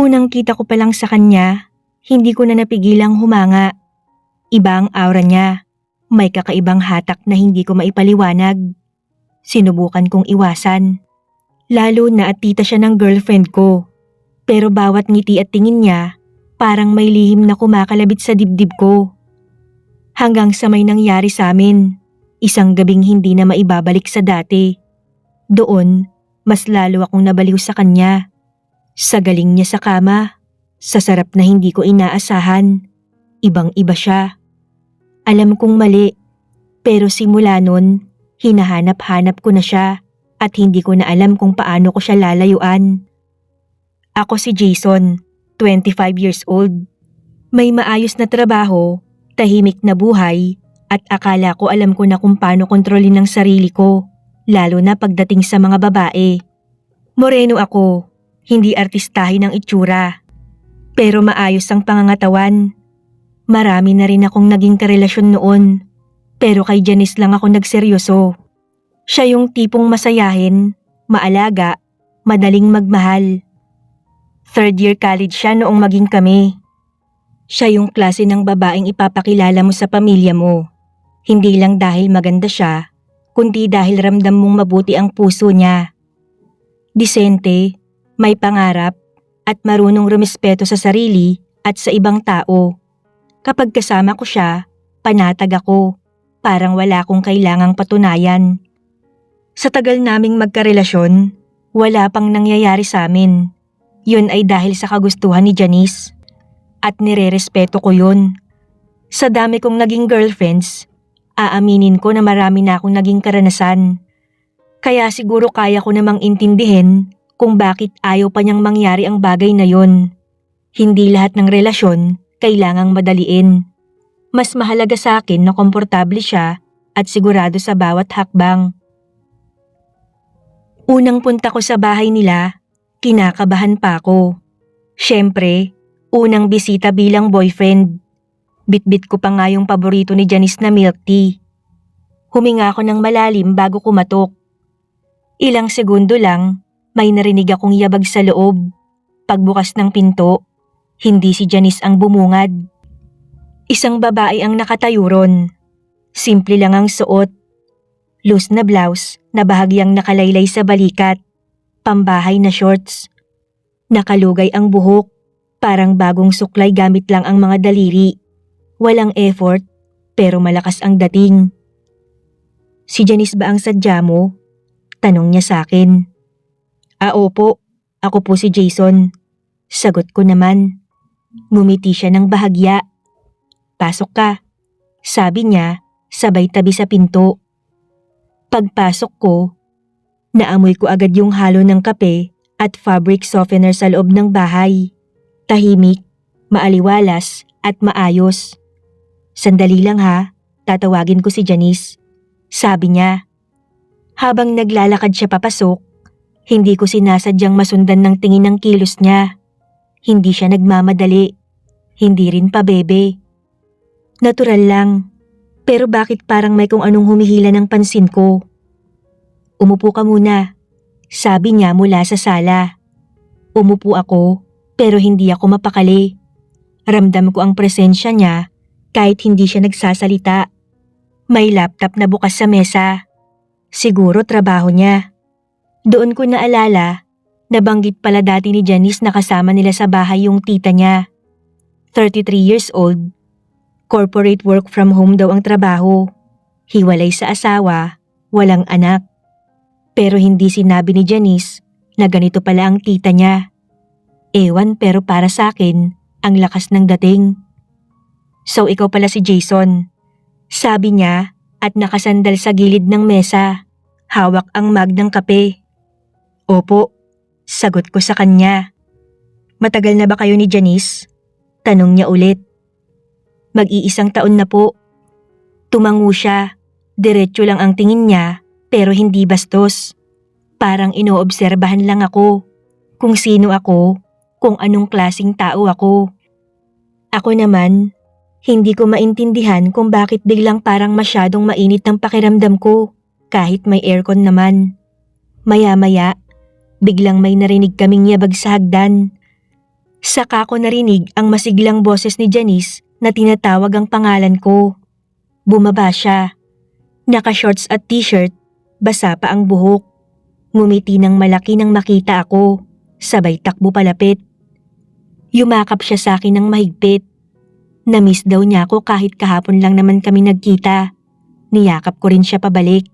Unang kita ko pa lang sa kanya, hindi ko na napigilang humanga. Iba ang aura niya, may kakaibang hatak na hindi ko maipaliwanag. Sinubukan kong iwasan, lalo na at tita siya ng girlfriend ko. Pero bawat ngiti at tingin niya, parang may lihim na kumakalabit sa dibdib ko. Hanggang sa may nangyari sa amin, isang gabing hindi na maibabalik sa dati. Doon, mas lalo akong nabaliw sa kanya. Sa galing niya sa kama, sa sarap na hindi ko inaasahan. Ibang-iba siya. Alam kong mali, pero simula nun, hinahanap-hanap ko na siya at hindi ko na alam kung paano ko siya lalayuan. Ako si Jason, 25 years old. May maayos na trabaho, tahimik na buhay, at akala ko alam ko na kung paano kontrolin ang sarili ko, lalo na pagdating sa mga babae. Moreno ako, hindi artistahin ang itsura, pero maayos ang pangangatawan. Marami na rin akong naging karelasyon noon, pero kay Janice lang ako nagseryoso. Siya yung tipong masayahin, maalaga, madaling magmahal. Third year college siya noong maging kami. Siya yung klase ng babaeng ipapakilala mo sa pamilya mo. Hindi lang dahil maganda siya, kundi dahil ramdam mong mabuti ang puso niya. Disente, may pangarap, at marunong rumespeto sa sarili at sa ibang tao. Kapag kasama ko siya, panatag ako, parang wala akong kailangang patunayan. Sa tagal naming magkarelasyon, wala pang nangyayari sa amin. Yun ay dahil sa kagustuhan ni Janice. At nirerespeto ko yun. Sa dami kong naging girlfriends, aaminin ko na marami na akong naging karanasan. Kaya siguro kaya ko namang intindihin kung bakit ayaw pa niyang mangyari ang bagay na yon. Hindi lahat ng relasyon kailangang madaliin. Mas mahalaga sa akin na komportable siya at sigurado sa bawat hakbang. Unang punta ko sa bahay nila, kinakabahan pa ako. Siyempre, unang bisita bilang boyfriend. Bitbit ko pa nga yung paborito ni Janice na milk tea. Huminga ako ng malalim bago kumatok. Ilang segundo lang, may narinig akong yabag sa loob. Pagbukas ng pinto, hindi si Janice ang bumungad. Isang babae ang nakatayo ron. Simple lang ang suot. Loose na blouse na bahagyang nakalaylay sa balikat. Pambahay na shorts. Nakalugay ang buhok. Parang bagong suklay gamit lang ang mga daliri. Walang effort, pero malakas ang dating. Si Janice ba ang sadya mo? Tanong niya sa akin. Opo, ako po si Jason. Sagot ko naman. Ngumiti siya ng bahagya. Pasok ka, sabi niya, sabay tabi sa pinto. Pagpasok ko, naamoy ko agad yung halo ng kape at fabric softener sa loob ng bahay. Tahimik, maaliwalas at maayos. Sandali lang ha, tatawagin ko si Janice. Sabi niya. Habang naglalakad siya papasok, hindi ko sinasadyang masundan ng tingin ng kilos niya. Hindi siya nagmamadali, hindi rin pabebe. Natural lang, pero bakit parang may kung anong humihila ng pansin ko? Umupo ka muna, sabi niya mula sa sala. Umupo ako, pero hindi ako mapakali. Ramdam ko ang presensya niya kahit hindi siya nagsasalita. May laptop na bukas sa mesa. Siguro trabaho niya. Doon ko naalala, nabanggit pala dati ni Janice na kasama nila sa bahay yung tita niya. 33 years old. Corporate work from home daw ang trabaho. Hiwalay sa asawa, walang anak. Pero hindi sinabi ni Janice na ganito pala ang tita niya. Ewan pero para sa akin, ang lakas ng dating. So ikaw pala si Jason. Sabi niya at nakasandal sa gilid ng mesa. Hawak ang mug ng kape. Opo, sagot ko sa kanya. Matagal na ba kayo ni Janice? Tanong niya ulit. Mag-iisang taon na po. Tumango siya. Diretso lang ang tingin niya pero hindi bastos. Parang inoobserbahan lang ako. Kung sino ako, kung anong klasing tao ako. Ako naman, hindi ko maintindihan kung bakit biglang parang masyadong mainit ang pakiramdam ko kahit may aircon naman. Maya-maya, biglang may narinig kaming yabag sa hagdan. Saka ko narinig ang masiglang boses ni Janice na tinatawag ang pangalan ko. Bumaba siya. Naka-shorts at t-shirt, basa pa ang buhok. Ngumiti ng malaki nang makita ako, sabay takbo palapit. Yumakap siya sa akin ng mahigpit. Na-miss daw niya ako kahit kahapon lang naman kami nagkita. Niyakap ko rin siya pabalik.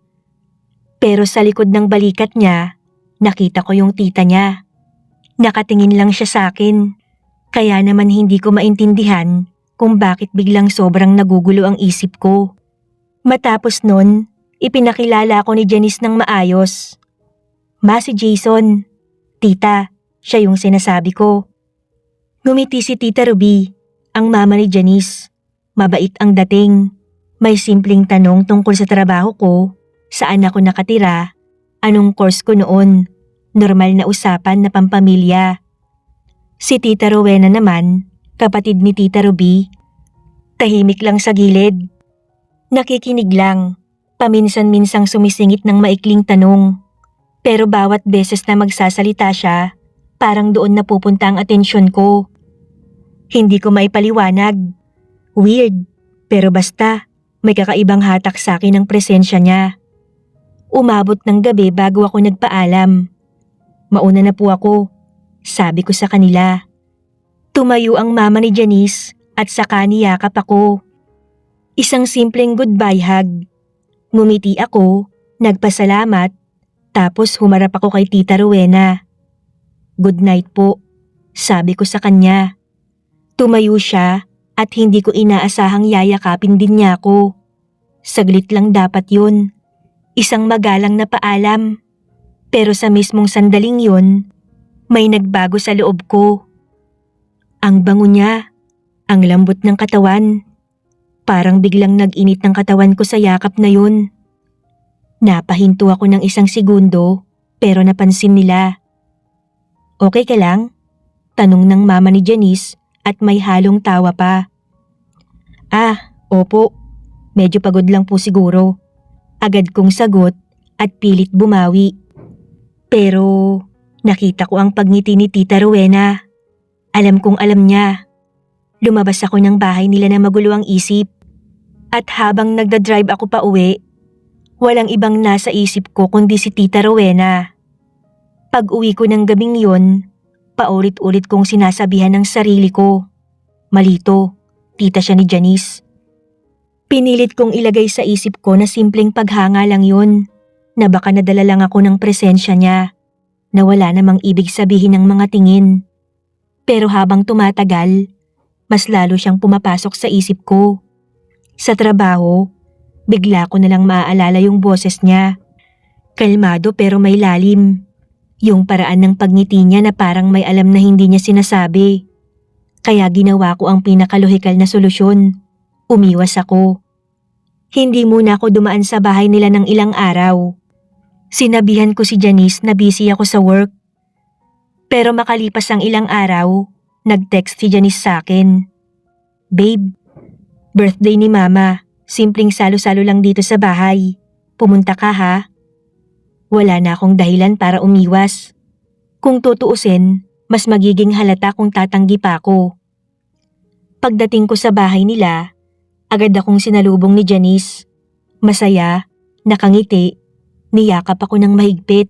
Pero sa likod ng balikat niya, nakita ko yung tita niya. Nakatingin lang siya sa akin. Kaya naman hindi ko maintindihan kung bakit biglang sobrang nagugulo ang isip ko. Matapos nun, ipinakilala ako ni Janice ng maayos. Ma, si Jason. Tita, siya yung sinasabi ko. Ngumiti si Tita Ruby, ang mama ni Janice. Mabait ang dating. May simpleng tanong tungkol sa trabaho ko, saan ako nakatira, anong course ko noon. Normal na usapan na pampamilya. Si Tita Rowena naman, kapatid ni Tita Ruby, tahimik lang sa gilid. Nakikinig lang, paminsan-minsang sumisingit ng maikling tanong. Pero bawat beses na magsasalita siya, parang doon napupunta ang atensyon ko. Hindi ko maipaliwanag. Weird, pero basta may kakaibang hatak sa akin ang presensya niya. Umabot ng gabi bago ako nagpaalam. Mauna na po ako, sabi ko sa kanila. Tumayo ang mama ni Janice at saka niyakap ako. Isang simpleng goodbye hug. Ngumiti ako, nagpasalamat, tapos humarap ako kay Tita Rowena. Good night po, sabi ko sa kanya. Tumayo siya at hindi ko inaasahang yayakapin din niya ako. Saglit lang dapat yun. Isang magalang na paalam. Pero sa mismong sandaling yun, may nagbago sa loob ko. Ang bango niya, ang lambot ng katawan. Parang biglang nag-init ng katawan ko sa yakap na yun. Napahinto ako ng isang segundo, pero napansin nila. Okay ka lang? Tanong ng mama ni Janice at may halong tawa pa. Opo. Medyo pagod lang po siguro. Agad kong sagot at pilit bumawi. Pero nakita ko ang pagngiti ni Tita Rowena. Alam kong alam niya. Lumabas ako ng bahay nila na magulo ang isip. At habang nagdadrive ako pa uwi, walang ibang nasa isip ko kundi si Tita Rowena. Pag uwi ko ng gabing yon, paulit-ulit kong sinasabihan ng sarili ko. Malito, tita siya ni Janice. Pinilit kong ilagay sa isip ko na simpleng paghanga lang yun, na baka nadala lang ako ng presensya niya, na wala namang ibig sabihin ng mga tingin. Pero habang tumatagal, mas lalo siyang pumapasok sa isip ko. Sa trabaho, bigla ko nalang maaalala yung boses niya. Kalmado pero may lalim. Yung paraan ng pagngiti niya na parang may alam na hindi niya sinasabi. Kaya ginawa ko ang pinakalohikal na solusyon. Umiwas ako. Hindi muna ako dumaan sa bahay nila ng ilang araw. Sinabihan ko si Janice na busy ako sa work. Pero makalipas ang ilang araw, nag-text si Janice sa akin. Babe, birthday ni Mama. Simpleng salo-salo lang dito sa bahay. Pumunta ka ha? Wala na akong dahilan para umiwas. Kung tutuusin, mas magiging halata kung tatanggi pa ako. Pagdating ko sa bahay nila, agad akong sinalubong ni Janice. Masaya, nakangiti, niyakap ako ng mahigpit.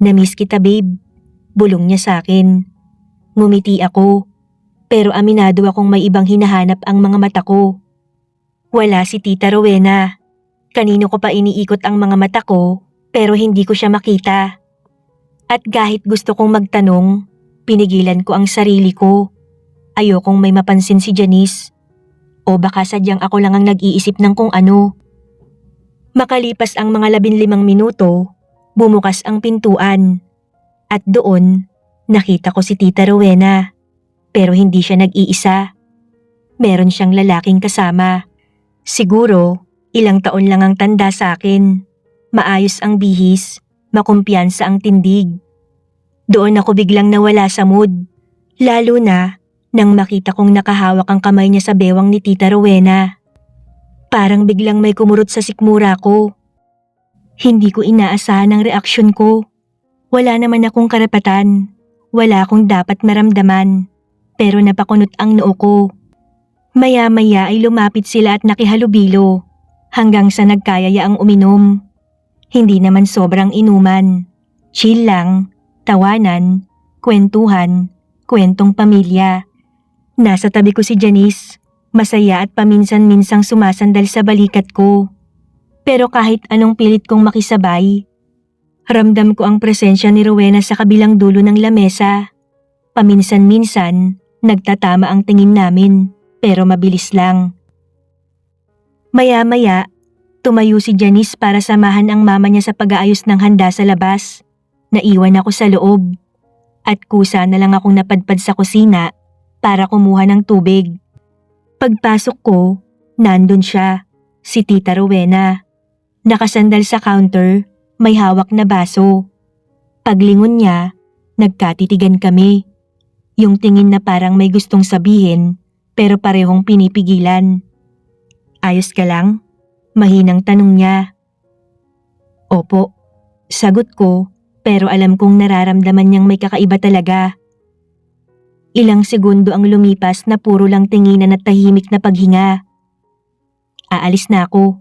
Namiss kita babe, bulong niya sa akin. Ngumiti ako, pero aminado akong may ibang hinahanap ang mga mata ko. Wala si Tita Rowena. Kanino ko pa iniikot ang mga mata ko, pero hindi ko siya makita. At kahit gusto kong magtanong, pinigilan ko ang sarili ko. Ayokong may mapansin si Janice. O baka sadyang ako lang ang nag-iisip ng kung ano. Makalipas ang mga 15 minuto, bumukas ang pintuan. At doon, nakita ko si Tita Rowena. Pero hindi siya nag-iisa. Meron siyang lalaking kasama. Siguro, ilang taon lang ang tanda sa akin. Maayos ang bihis, makumpiyansa ang tindig. Doon ako biglang nawala sa mood. Lalo na nang makita kong nakahawak ang kamay niya sa bewang ni Tita Rowena. Parang biglang may kumurot sa sikmura ko. Hindi ko inaasahan ang reaksyon ko. Wala naman akong karapatan. wala akong dapat maramdaman, pero napakunot ang noo ko. Maya-maya ay lumapit sila at nakihalubilo hanggang sa nagkayaya ang uminom. Hindi naman sobrang inuman. Chill lang, tawanan, kwentuhan, kwentong pamilya. Nasa tabi ko si Janice, masaya at paminsan-minsang sumasandal sa balikat ko. Pero kahit anong pilit kong makisabay, ramdam ko ang presensya ni Rowena sa kabilang dulo ng lamesa. Paminsan-minsan, nagtatama ang tingin namin, pero mabilis lang. Maya-maya, tumayo si Janice para samahan ang mama niya sa pag-aayos ng handa sa labas. Naiwan ako sa loob at kusa na lang akong napadpad sa kusina para kumuha ng tubig. Pagpasok ko, nandun siya, si Tita Rowena. Nakasandal sa counter, may hawak na baso. Paglingon niya, nagkatitigan kami. Yung tingin na parang may gustong sabihin pero parehong pinipigilan. Ayos ka lang? Mahinang tanong niya. Opo, sagot ko pero alam kong nararamdaman niyang may kakaiba talaga. Ilang segundo ang lumipas na puro lang tinginan at tahimik na paghinga. Aalis na ako.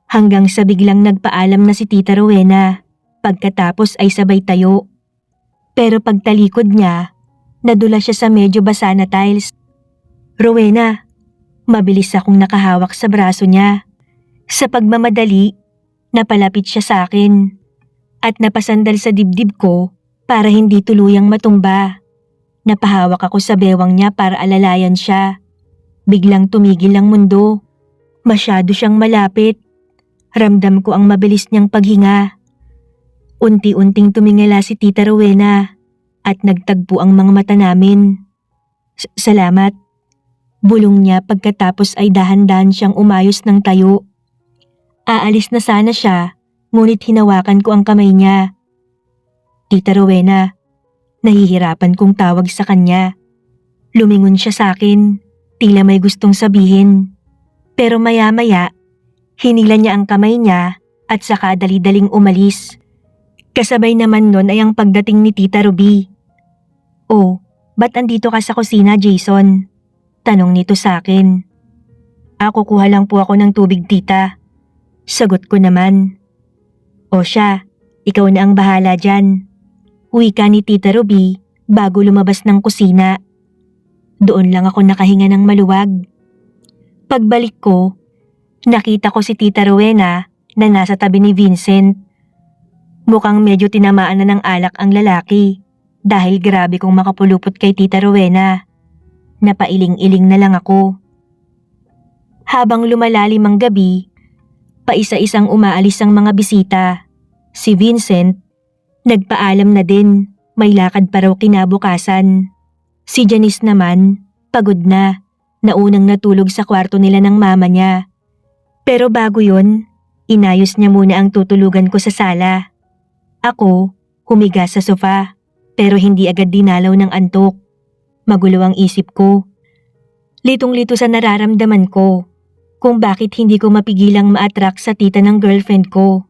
Hanggang sa biglang nagpaalam na si Tita Rowena. Pagkatapos ay sabay tayo. Pero pagtalikod niya, nadula siya sa medyo basa na tiles. Rowena, mabilis akong nakahawak sa braso niya. Sa pagmamadali, napalapit siya sa akin at napasandal sa dibdib ko para hindi tuluyang matumba. Napahawak ako sa bewang niya para alalayan siya. Biglang tumigil ang mundo. Masyado siyang malapit. Ramdam ko ang mabilis niyang paghinga. Unti-unting tumingala si Tita Rowena at nagtagpo ang mga mata namin. Salamat. Bulong niya pagkatapos ay dahan-dahan siyang umayos ng tayo. Aalis na sana siya, ngunit hinawakan ko ang kamay niya. Tita Rowena, nahihirapan kong tawag sa kanya. Lumingon siya sa akin, tila may gustong sabihin. Pero maya-maya, hinila niya ang kamay niya at saka dali-daling umalis. Kasabay naman nun ay ang pagdating ni Tita Ruby. Oh, ba't andito ka sa kusina, Jason? Tanong nito sa akin. Kukuha lang po ako ng tubig, tita. Sagot ko naman. O siya, ikaw na ang bahala dyan. Wika ni Tita Ruby bago lumabas ng kusina. Doon lang ako nakahinga ng maluwag. Pagbalik ko, nakita ko si Tita Rowena na nasa tabi ni Vincent. Mukhang medyo tinamaan na ng alak ang lalaki dahil grabe kong makapulupot kay Tita Rowena. Napailing-iling na lang ako. Habang lumalalim ang gabi, paisa-isang umaalis ang mga bisita. Si Vincent, nagpaalam na din, may lakad pa raw kinabukasan. Si Janice naman, pagod na, naunang natulog sa kwarto nila ng mama niya. Pero bago yon, inayos niya muna ang tutulugan ko sa sala. Ako, humiga sa sofa, pero hindi agad dinalaw ng antok. Magulo ang isip ko. Litong-lito sa nararamdaman ko kung bakit hindi ko mapigilang ma-attract sa tita ng girlfriend ko.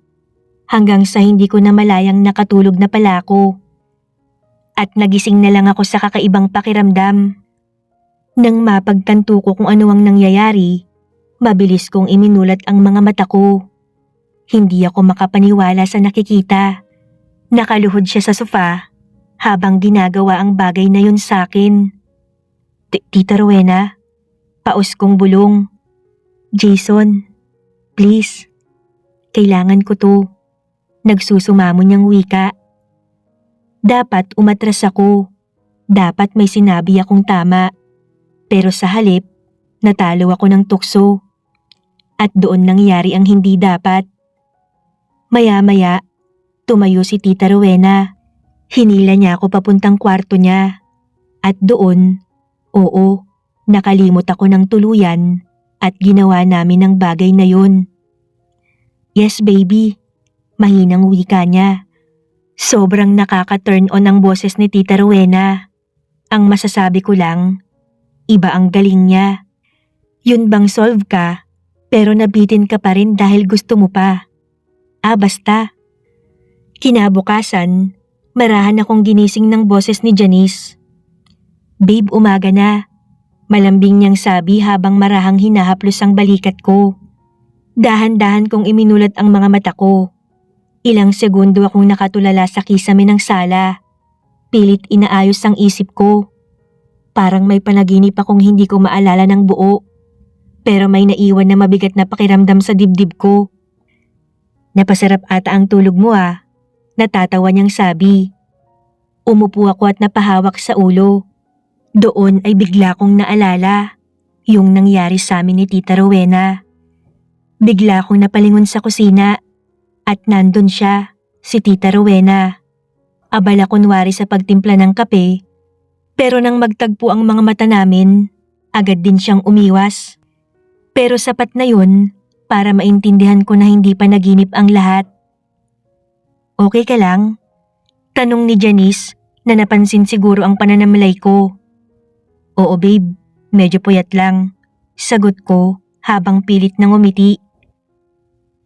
Hanggang sa hindi ko na malayang nakatulog na pala ako. At nagising na lang ako sa kakaibang pakiramdam. Nang mapagtanto ko kung ano ang nangyayari, mabilis kong iminulat ang mga mata ko. Hindi ako makapaniwala sa nakikita. Nakaluhod siya sa sofa habang ginagawa ang bagay na yun sa akin. Tita Rowena, paus kong bulong. Jason, please, kailangan ko to. Nagsusumamo niyang wika. Dapat umatras ako. Dapat may sinabi akong tama. Pero sa halip, natalo ako ng tukso. At doon nangyari ang hindi dapat. Maya-maya, tumayo si Tita Rowena. Hinila niya ako papuntang kwarto niya. At doon, oo, nakalimot ako ng tuluyan at ginawa namin ang bagay na yun. Yes baby, mahinang wika niya. Sobrang nakaka-turn on ang boses ni Tita Rowena. Ang masasabi ko lang, iba ang galing niya. Yun bang solve ka, pero nabitin ka pa rin dahil gusto mo pa. Basta. Kinabukasan, Marahan akong ginising ng boses ni Janice. Babe, umaga na. Malambing niyang sabi habang marahang hinahaplos ang balikat ko. Dahan-dahan kong iminulat ang mga mata ko. Ilang segundo akong nakatulala sa kisame ng sala. Pilit inaayos ang isip ko. Parang may panaginip akong hindi ko maalala ng buo. Pero may naiwan na mabigat na pakiramdam sa dibdib ko. Napasarap ata ang tulog mo ah. Natatawa niyang sabi. Umupo ako at napahawak sa ulo. Doon ay bigla kong naalala yung nangyari sa amin ni Tita Rowena. Bigla akong napalingon sa kusina at nandun siya, si Tita Rowena. Abala kunwari sa pagtimpla ng kape, pero nang magtagpo ang mga mata namin, agad din siyang umiwas. Pero sapat na yun para maintindihan ko na hindi pa naginip ang lahat. Okay ka lang? Tanong ni Janice na napansin siguro ang pananamlay ko. Oo babe, medyo puyat lang. Sagot ko habang pilit nang umiti.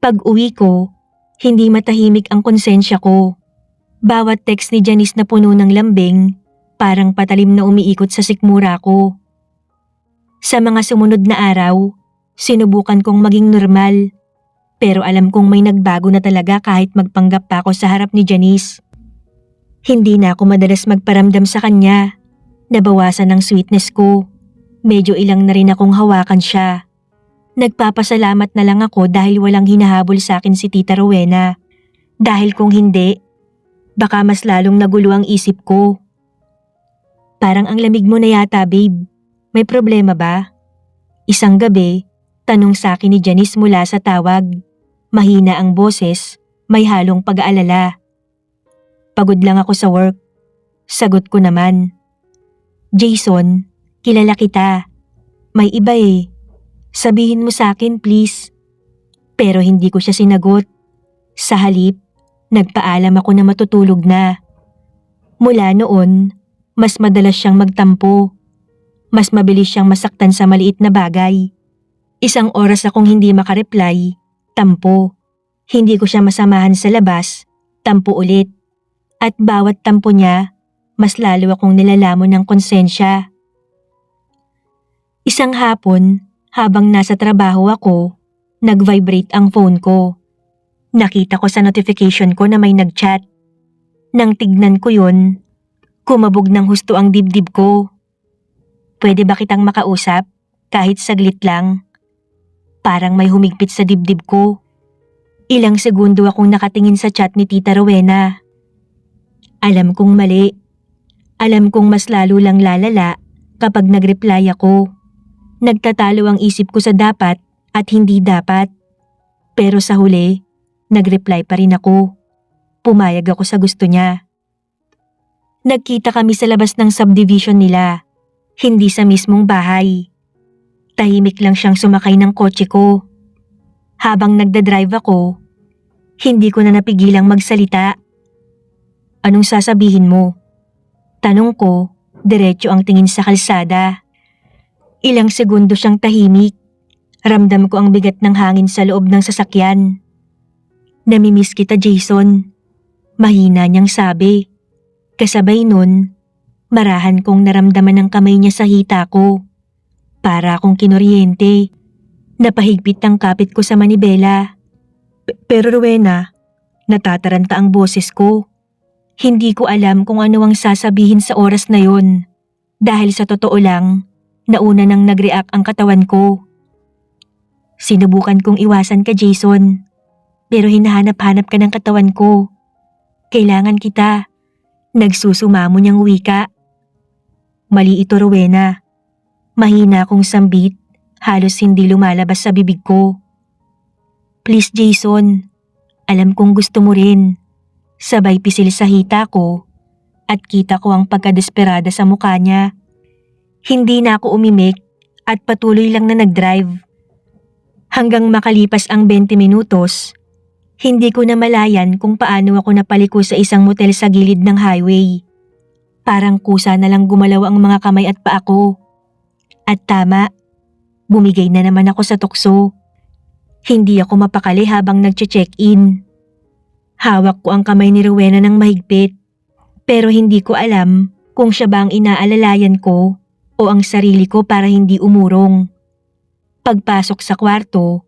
Pag uwi ko, hindi matahimik ang konsensya ko. Bawat text ni Janice na puno ng lambing, parang patalim na umiikot sa sikmura ko. Sa mga sumunod na araw, sinubukan kong maging normal. Pero alam kong may nagbago na talaga kahit magpanggap pa ako sa harap ni Janice. Hindi na ako madalas magparamdam sa kanya. Nabawasan ang sweetness ko. Medyo ilang na rin akong hawakan siya. Nagpapasalamat na lang ako dahil walang hinahabol sa akin si Tita Rowena. Dahil kung hindi, baka mas lalong nagulo ang isip ko. Parang ang lamig mo na yata babe. May problema ba? Isang gabi, tanong sa akin ni Janice mula sa tawag. Mahina ang boses, may halong pag-aalala. Pagod lang ako sa work. Sagot ko naman. Jason, kilala kita. May iba eh. Sabihin mo sa akin please. Pero hindi ko siya sinagot. Sa halip, nagpaalam ako na matutulog na. Mula noon, mas madalas siyang magtampo. Mas mabilis siyang masaktan sa maliit na bagay. Isang oras akong hindi makareply, tampo. Hindi ko siya masamahan sa labas, tampo ulit. At bawat tampo niya, mas lalo akong nilalamon ng konsensya. Isang hapon, habang nasa trabaho ako, nag-vibrate ang phone ko. Nakita ko sa notification ko na may nag-chat. Nang tignan ko yun, kumabog ng husto ang dibdib ko. Pwede ba kitang makausap? Kahit saglit lang. Parang may humigpit sa dibdib ko. Ilang segundo akong nakatingin sa chat ni Tita Rowena. Alam kong mali. Alam kong mas lalo lang lalala kapag nag-reply ako. Nagtatalo ang isip ko sa dapat at hindi dapat. Pero sa huli, nag-reply pa rin ako. Pumayag ako sa gusto niya. Nagkita kami sa labas ng subdivision nila. Hindi sa mismong bahay. Tahimik lang siyang sumakay ng kotse ko. Habang nagdadrive ako, hindi ko na napigilang magsalita. Anong sasabihin mo? Tanong ko, diretso ang tingin sa kalsada. Ilang segundo siyang tahimik. Ramdam ko ang bigat ng hangin sa loob ng sasakyan. Namimiss kita Jason. Mahina niyang sabi. Kasabay nun, marahan kong naramdaman ang kamay niya sa hita ko. Para akong kinoryente. Napahigpit ang kapit ko sa manibela. Pero Rowena, natataranta ang boses ko. Hindi ko alam kung ano ang sasabihin sa oras na yon. Dahil sa totoo lang, nauna nang nag-react ang katawan ko. Sinubukan kong iwasan ka Jason. Pero hinahanap-hanap ka ng katawan ko. Kailangan kita. Nagsusumamo niyang wika. Mali ito Rowena. Mahina akong sambit, halos hindi lumalabas sa bibig ko. Please Jason, alam kong gusto mo rin. Sabay pisil sa hita ko at kita ko ang pagkadesperada sa mukha niya. Hindi na ako umimik at patuloy lang na nag-drive. Hanggang makalipas ang 20 minutos, hindi ko na malayan kung paano ako napaliko sa isang motel sa gilid ng highway. Parang kusa na lang gumalaw ang mga kamay at paa ko. At tama, bumigay na naman ako sa tukso. Hindi ako mapakali habang nag-check-in. Hawak ko ang kamay ni Rowena ng mahigpit. Pero hindi ko alam kung siya ba ang inaalalayan ko o ang sarili ko para hindi umurong. Pagpasok sa kwarto,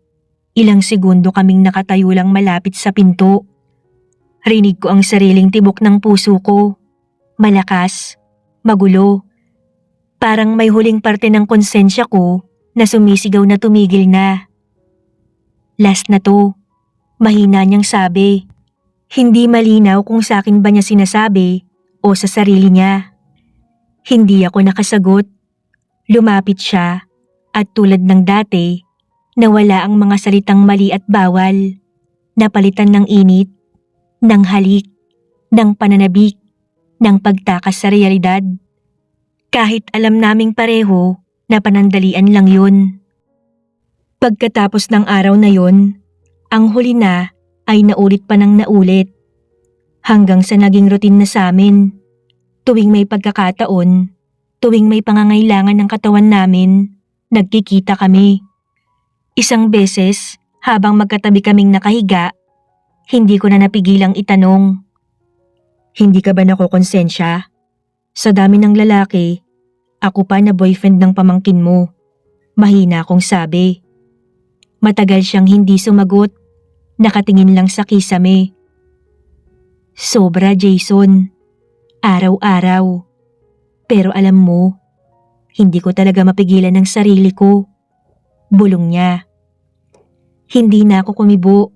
ilang segundo kaming nakatayo lang malapit sa pinto. Rinig ko ang sariling tibok ng puso ko. Malakas, magulo. Parang may huling parte ng konsensya ko na sumisigaw na tumigil na. Last na to, mahina niyang sabi. Hindi malinaw kung sa akin ba niya sinasabi o sa sarili niya. Hindi ako nakasagot. Lumapit siya at tulad ng dati, nawala ang mga salitang mali at bawal. Napalitan ng init, ng halik, ng pananabik, ng pagtakas sa realidad. Kahit alam naming pareho na panandalian lang yun. Pagkatapos ng araw na yun, ang huli na ay naulit pa ng naulit. Hanggang sa naging routine na sa amin. Tuwing may pagkakataon, tuwing may pangangailangan ng katawan namin, nagkikita kami. Isang beses, habang magkatabi kaming nakahiga, hindi ko na napigilang itanong. Hindi ka ba nakokonsensya? Sa dami ng lalaki, ako pa na boyfriend ng pamangkin mo. Mahina akong sabi. Matagal siyang hindi sumagot, nakatingin lang sa kisame. Sobra, Jason. Araw-araw. Pero alam mo, hindi ko talaga mapigilan ang sarili ko. Bulong niya. Hindi na ako kumibo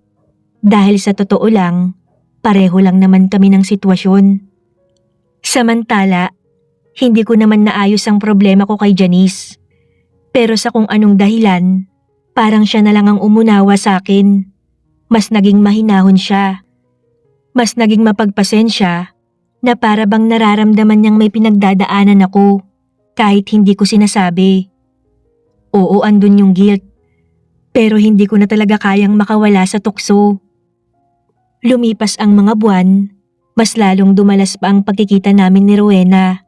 dahil sa totoo lang, pareho lang naman kami ng sitwasyon. Samantala, hindi ko naman naayos ang problema ko kay Janice. Pero sa kung anong dahilan, parang siya na lang ang umunawa sa akin. Mas naging mahinahon siya. Mas naging mapagpasensya na para bang nararamdaman niyang may pinagdadaanan ako kahit hindi ko sinasabi. Oo, andun yung guilt. Pero hindi ko na talaga kayang makawala sa tukso. Lumipas ang mga buwan, mas lalong dumalas pa ang pagkikita namin ni Rowena.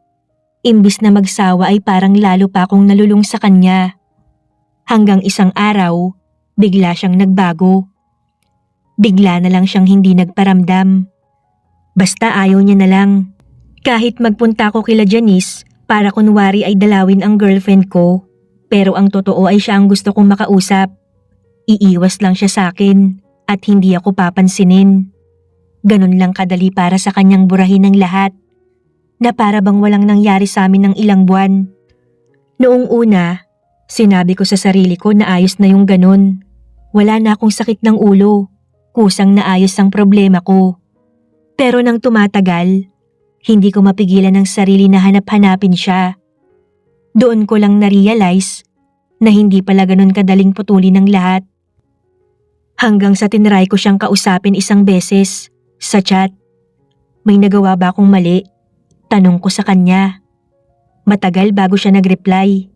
Imbis na magsawa ay parang lalo pa akong nalulung sa kanya. Hanggang isang araw, bigla siyang nagbago. Bigla na lang siyang hindi nagparamdam. Basta ayaw niya na lang. Kahit magpunta ko kila Janice para kunwari ay dalawin ang girlfriend ko, pero ang totoo ay siya ang gusto kong makausap. Iiwas lang siya sa akin at hindi ako papansinin. Ganun lang kadali para sa kanyang burahin ng lahat, na para bang walang nangyari sa amin ng ilang buwan. Noong una, sinabi ko sa sarili ko na ayos na yung ganun. Wala na akong sakit ng ulo, kusang naayos ang problema ko. Pero nang tumatagal, hindi ko mapigilan ang sarili na hanap-hanapin siya. Doon ko lang na-realize na hindi pala ganun kadaling putulin ng lahat. Hanggang sa tinry ko siyang kausapin isang beses sa chat. May nagawa ba akong mali? Tanong ko sa kanya. Matagal bago siya nag-reply.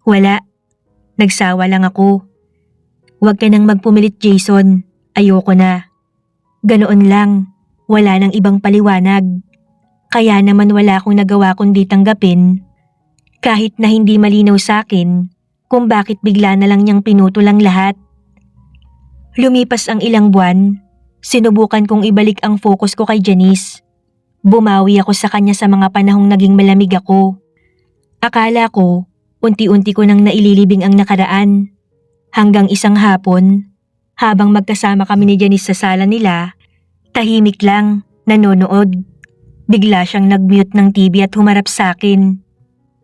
Wala. Nagsawa lang ako. Huwag ka nang magpumilit, Jason. Ayoko na. Ganoon lang. Wala nang ibang paliwanag. Kaya naman wala akong nagawa kundi tanggapin. Kahit na hindi malinaw sa akin kung bakit bigla na lang niyang pinutol ang lahat. Lumipas ang ilang buwan, sinubukan kong ibalik ang focus ko kay Janice. Bumawi ako sa kanya sa mga panahong naging malamig ako. Akala ko, unti-unti ko nang naililibing ang nakaraan. Hanggang isang hapon, habang magkasama kami ni Janice sa sala nila, tahimik lang, nanonood. Bigla siyang nag-mute ng TV at humarap sa akin.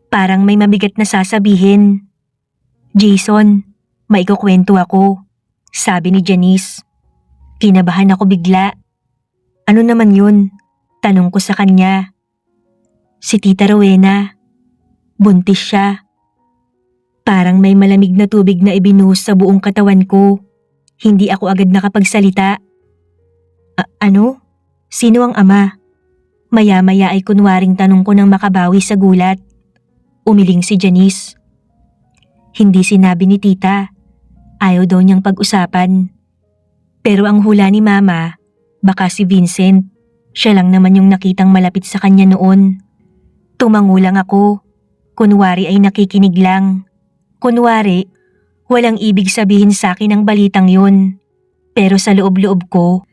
Parang may mabigat na sasabihin. Jason, may ikukwento ako, sabi ni Janice. Kinabahan ako bigla. Ano naman yun? Tanong ko sa kanya. Si Tita Rowena. Buntis siya. Parang may malamig na tubig na ibinuhos sa buong katawan ko. Hindi ako agad nakapagsalita. Ano? Sino ang ama? Maya-maya ay kunwaring tanong ko nang makabawi sa gulat. Umiling si Janice. Hindi sinabi ni Tita. Ayaw daw niyang pag-usapan. Pero ang hula ni Mama, baka si Vincent. Siya lang naman yung nakitang malapit sa kanya noon. Tumango lang ako. Kunwari ay nakikinig lang. Kunwari, walang ibig sabihin sa akin ang balitang yun. Pero sa loob-loob ko,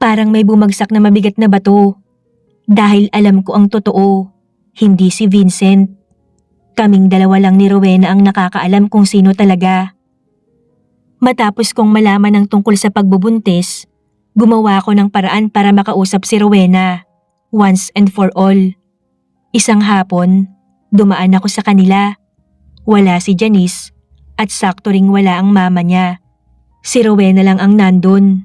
parang may bumagsak na mabigat na bato. Dahil alam ko ang totoo, hindi si Vincent. Kaming dalawa lang ni Rowena ang nakakaalam kung sino talaga. Matapos kong malaman ang tungkol sa pagbubuntis, gumawa ako ng paraan para makausap si Rowena, once and for all. Isang hapon, dumaan ako sa kanila. Wala si Janice at sakto ring wala ang mama niya. Si Rowena lang ang nandun.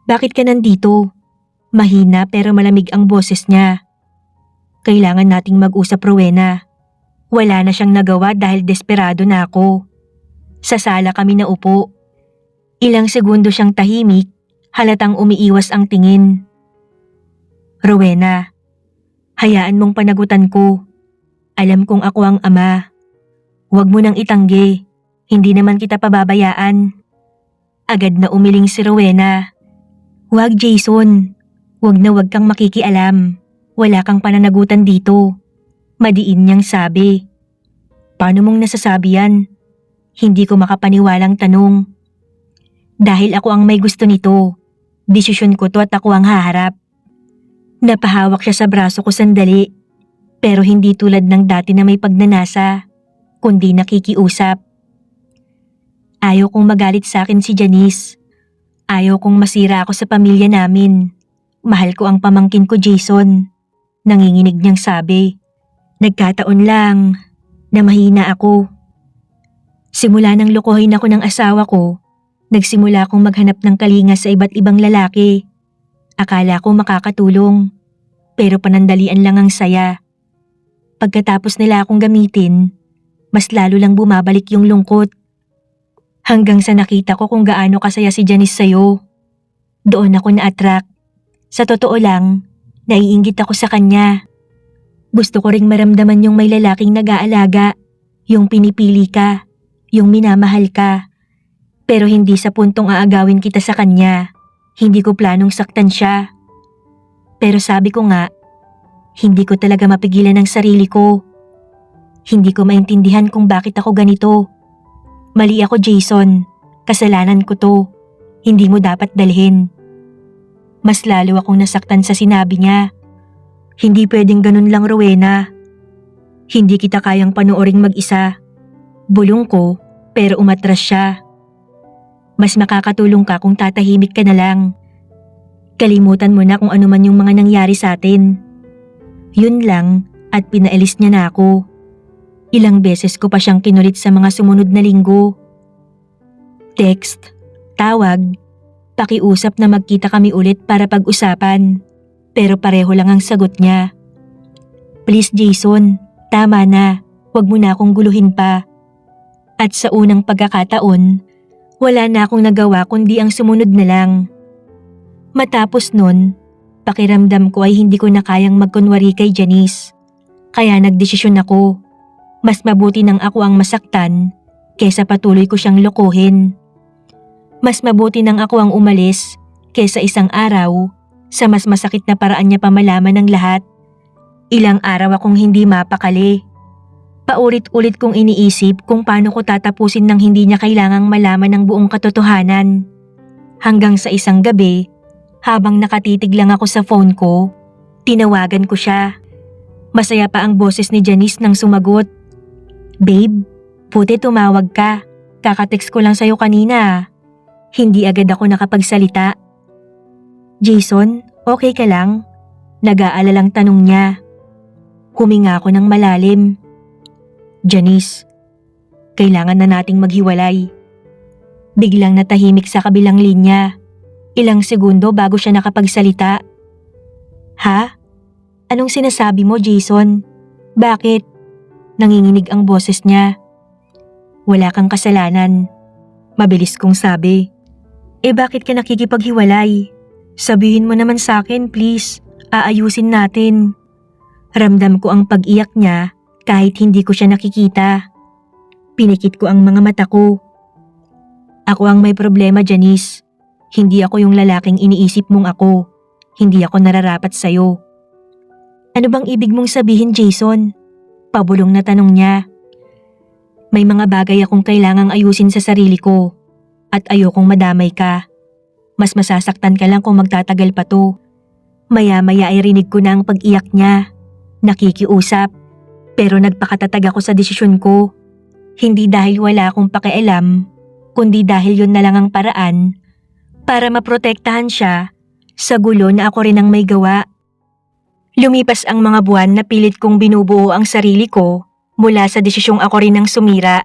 Bakit ka nandito? Mahina pero malamig ang boses niya. Kailangan nating mag-usap, Rowena. Wala na siyang nagawa dahil desperado na ako. Sa sala kami naupo. Ilang segundo siyang tahimik, halatang umiiwas ang tingin. Rowena, hayaan mong panagutan ko. Alam kong ako ang ama. Huwag mo nang itanggi, hindi naman kita pababayaan. Agad na umiling si Rowena. Huwag, Jason. Huwag na huwag kang makikialam. Wala kang pananagutan dito. Madiin niyang sabi. Paano mong nasasabi yan? Hindi ko makapaniwalang tanong. Dahil ako ang may gusto nito. Desisyon ko to at ako ang haharap. Napahawak siya sa braso ko sandali. Pero hindi tulad ng dati na may pagnanasa, kundi nakikiusap. Ayaw kong magalit sa akin si Janice. Ayaw kong masira ako sa pamilya namin. Mahal ko ang pamangkin ko, Jason. Nanginginig niyang sabi. Nagkataon lang na mahina ako. Simula nang lokohin ako ng asawa ko, nagsimula akong maghanap ng kalinga sa iba't ibang lalaki. Akala ko makakatulong, pero panandalian lang ang saya. Pagkatapos nila akong gamitin, mas lalo lang bumabalik yung lungkot. Hanggang sa nakita ko kung gaano kasaya si Janice sa'yo. Doon ako na-attract. Sa totoo lang, naiinggit ako sa kanya. Gusto ko ring maramdaman yung may lalaking nag-aalaga, yung pinipili ka, yung minamahal ka. Pero hindi sa puntong aagawin kita sa kanya. Hindi ko planong saktan siya. Pero sabi ko nga, hindi ko talaga mapigilan ang sarili ko. Hindi ko maintindihan kung bakit ako ganito. Mali ako, Jason. Kasalanan ko to. Hindi mo dapat dalhin. Mas lalo akong nasaktan sa sinabi niya. Hindi pwedeng ganun lang, Rowena. Hindi kita kayang panooring mag-isa. Bulong ko, pero umatras siya. Mas makakatulong ka kung tatahimik ka na lang. Kalimutan mo na kung ano man yung mga nangyari sa atin. Yun lang at pinaalis niya na ako. Ilang beses ko pa siyang kinulit sa mga sumunod na linggo. Text, tawag, pakiusap na magkita kami ulit para pag-usapan. Pero pareho lang ang sagot niya. Please, Jason, tama na. Huwag mo na akong guluhin pa. At sa unang pagkakataon, wala na akong nagawa kundi ang sumunod na lang. Matapos nun, pakiramdam ko ay hindi ko na kayang magkunwari kay Janice. Kaya nagdesisyon ako. Mas mabuti nang ako ang masaktan kesa patuloy ko siyang lokohin. Mas mabuti nang ako ang umalis kesa isang araw sa mas masakit na paraan niya pa malaman ng lahat. Ilang araw akong hindi mapakali. Paulit-ulit kong iniisip kung paano ko tatapusin nang hindi niya kailangang malaman ng buong katotohanan. Hanggang sa isang gabi, habang nakatitig lang ako sa phone ko, tinawagan ko siya. Masaya pa ang boses ni Janice nang sumagot. Babe, puti tumawag ka. Kakatext ko lang sa'yo kanina. Hindi agad ako nakapagsalita. Jason, okay ka lang? Nag-aalalang tanong niya. Huminga ako ng malalim. Janice, kailangan na nating maghiwalay. Biglang natahimik sa kabilang linya. Ilang segundo bago siya nakapagsalita. Ha? Anong sinasabi mo, Jason? Bakit? Nanginginig ang boses niya. Wala kang kasalanan. Mabilis kong sabi. Bakit ka nakikipaghiwalay? Sabihin mo naman sa akin, please. Aayusin natin. Ramdam ko ang pag-iyak niya kahit hindi ko siya nakikita. Pinikit ko ang mga mata ko. Ako ang may problema, Janice. Hindi ako yung lalaking iniisip mong ako. Hindi ako nararapat sa'yo. Ano bang ibig mong sabihin, Jason? Pabulong na tanong niya. May mga bagay akong kailangang ayusin sa sarili ko. At ayokong madamay ka. Mas masasaktan ka lang kung magtatagal pa to. Maya-maya ay rinig ko na ang pag-iyak niya. Nakikiusap, pero nagpakatatag ako sa desisyon ko. Hindi dahil wala akong pakialam, kundi dahil yun na lang ang paraan para maprotektahan siya sa gulo na ako rin ang may gawa. Lumipas ang mga buwan na pilit kong binubuo ang sarili ko mula sa desisyong ako rin ang sumira.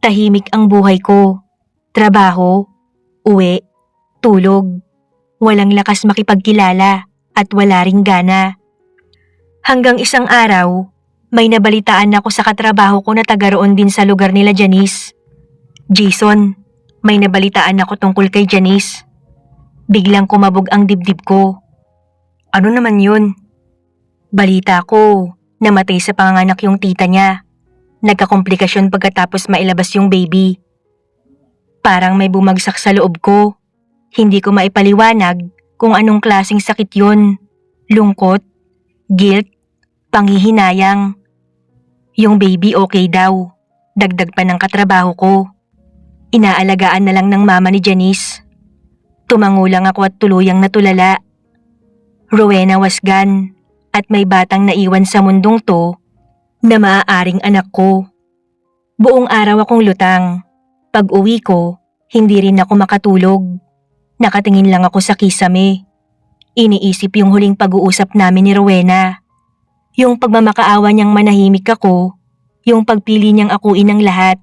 Tahimik ang buhay ko. Trabaho, uwi, tulog. Walang lakas makipagkilala at wala ring gana. Hanggang isang araw, may nabalitaan ako sa katrabaho ko na taga roon din sa lugar nila Janice. Jason, may nabalitaan ako tungkol kay Janice. Biglang kumabog ang dibdib ko. Ano naman yun? Balita ko, namatay sa panganganak yung tita niya. Nagkakomplikasyon pagkatapos mailabas yung baby. Parang may bumagsak sa loob ko. Hindi ko maipaliwanag kung anong klaseng sakit yun. Lungkot, guilt, panghihinayang. Yung baby okay daw. Dagdag pa ng katrabaho ko. Inaalagaan na lang ng mama ni Janice. Tumangulang ako at tuluyang natulala. Rowena Wasgan at may batang naiwan sa mundong to na maaaring anak ko. Buong araw akong lutang. Pag uwi ko, hindi rin ako makatulog. Nakatingin lang ako sa kisame. Iniisip yung huling pag-uusap namin ni Rowena. Yung pagmamakaawa niyang manahimik ako, yung pagpili niyang akuin ang lahat.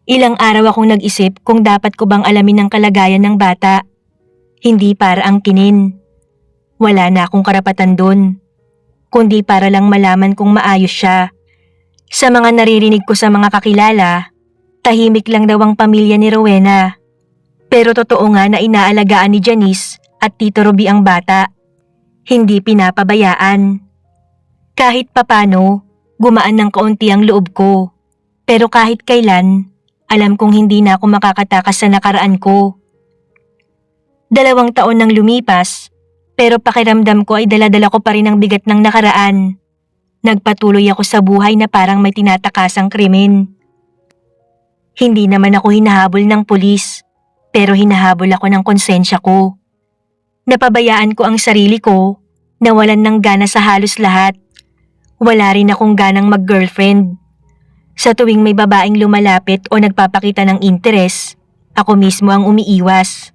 Ilang araw akong nag-isip kung dapat ko bang alamin ang kalagayan ng bata. Hindi para angkinin. Wala na akong karapatan doon. Kundi para lang malaman kung maayos siya. Sa mga naririnig ko sa mga kakilala, tahimik lang daw ang pamilya ni Rowena. Pero totoo nga na inaalagaan ni Janice at Tito Ruby ang bata. Hindi pinapabayaan. Kahit papano, gumaan ng kaunti ang loob ko. Pero kahit kailan, alam kong hindi na ako makakatakas sa nakaraan ko. 2 taon nang lumipas, pero pakiramdam ko ay dala-dala ko pa rin ang bigat ng nakaraan. Nagpatuloy ako sa buhay na parang may tinatakasang krimen. Hindi naman ako hinahabol ng pulis. Pero hinahabol ako ng konsensya ko. Napabayaan ko ang sarili ko, nawalan ng gana sa halos lahat. Wala rin akong ganang mag-girlfriend. Sa tuwing may babaeng lumalapit o nagpapakita ng interes, ako mismo ang umiiwas.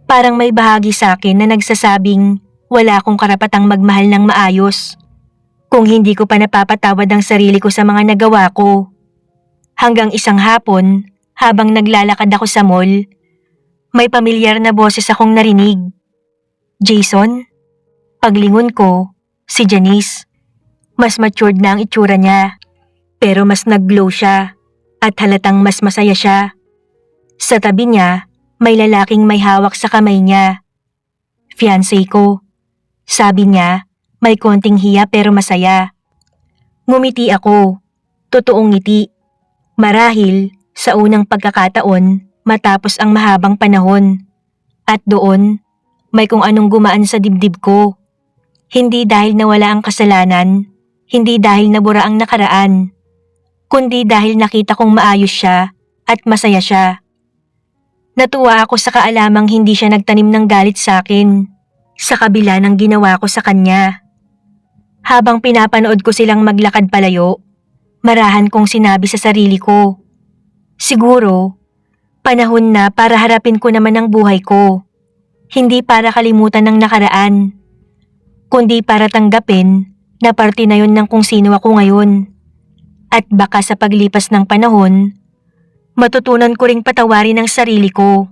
Parang may bahagi sa akin na nagsasabing wala akong karapatang magmahal ng maayos. Kung hindi ko pa napapatawad ang sarili ko sa mga nagawa ko. Hanggang isang hapon, habang naglalakad ako sa mall, may pamilyar na boses akong narinig. Jason? Paglingon ko, si Janice. Mas matured na ang itsura niya. Pero mas nag-glow siya at halatang mas masaya siya. Sa tabi niya, may lalaking may hawak sa kamay niya. Fiancé ko. Sabi niya, may konting hiya pero masaya. Ngumiti ako. Totoong ngiti. Marahil, sa unang pagkakataon, matapos ang mahabang panahon. At doon, may kung anong gumaan sa dibdib ko. Hindi dahil nawala ang kasalanan, hindi dahil nabura ang nakaraan, kundi dahil nakita kong maayos siya at masaya siya. Natuwa ako sa kaalamang hindi siya nagtanim ng galit sa akin, sa kabila ng ginawa ko sa kanya. Habang pinapanood ko silang maglakad palayo, marahan kong sinabi sa sarili ko, siguro, panahon na para harapin ko naman ang buhay ko. Hindi para kalimutan ng nakaraan, kundi para tanggapin na parte na yun ng kung sino ako ngayon. At baka sa paglipas ng panahon, matutunan ko ring patawarin ang sarili ko.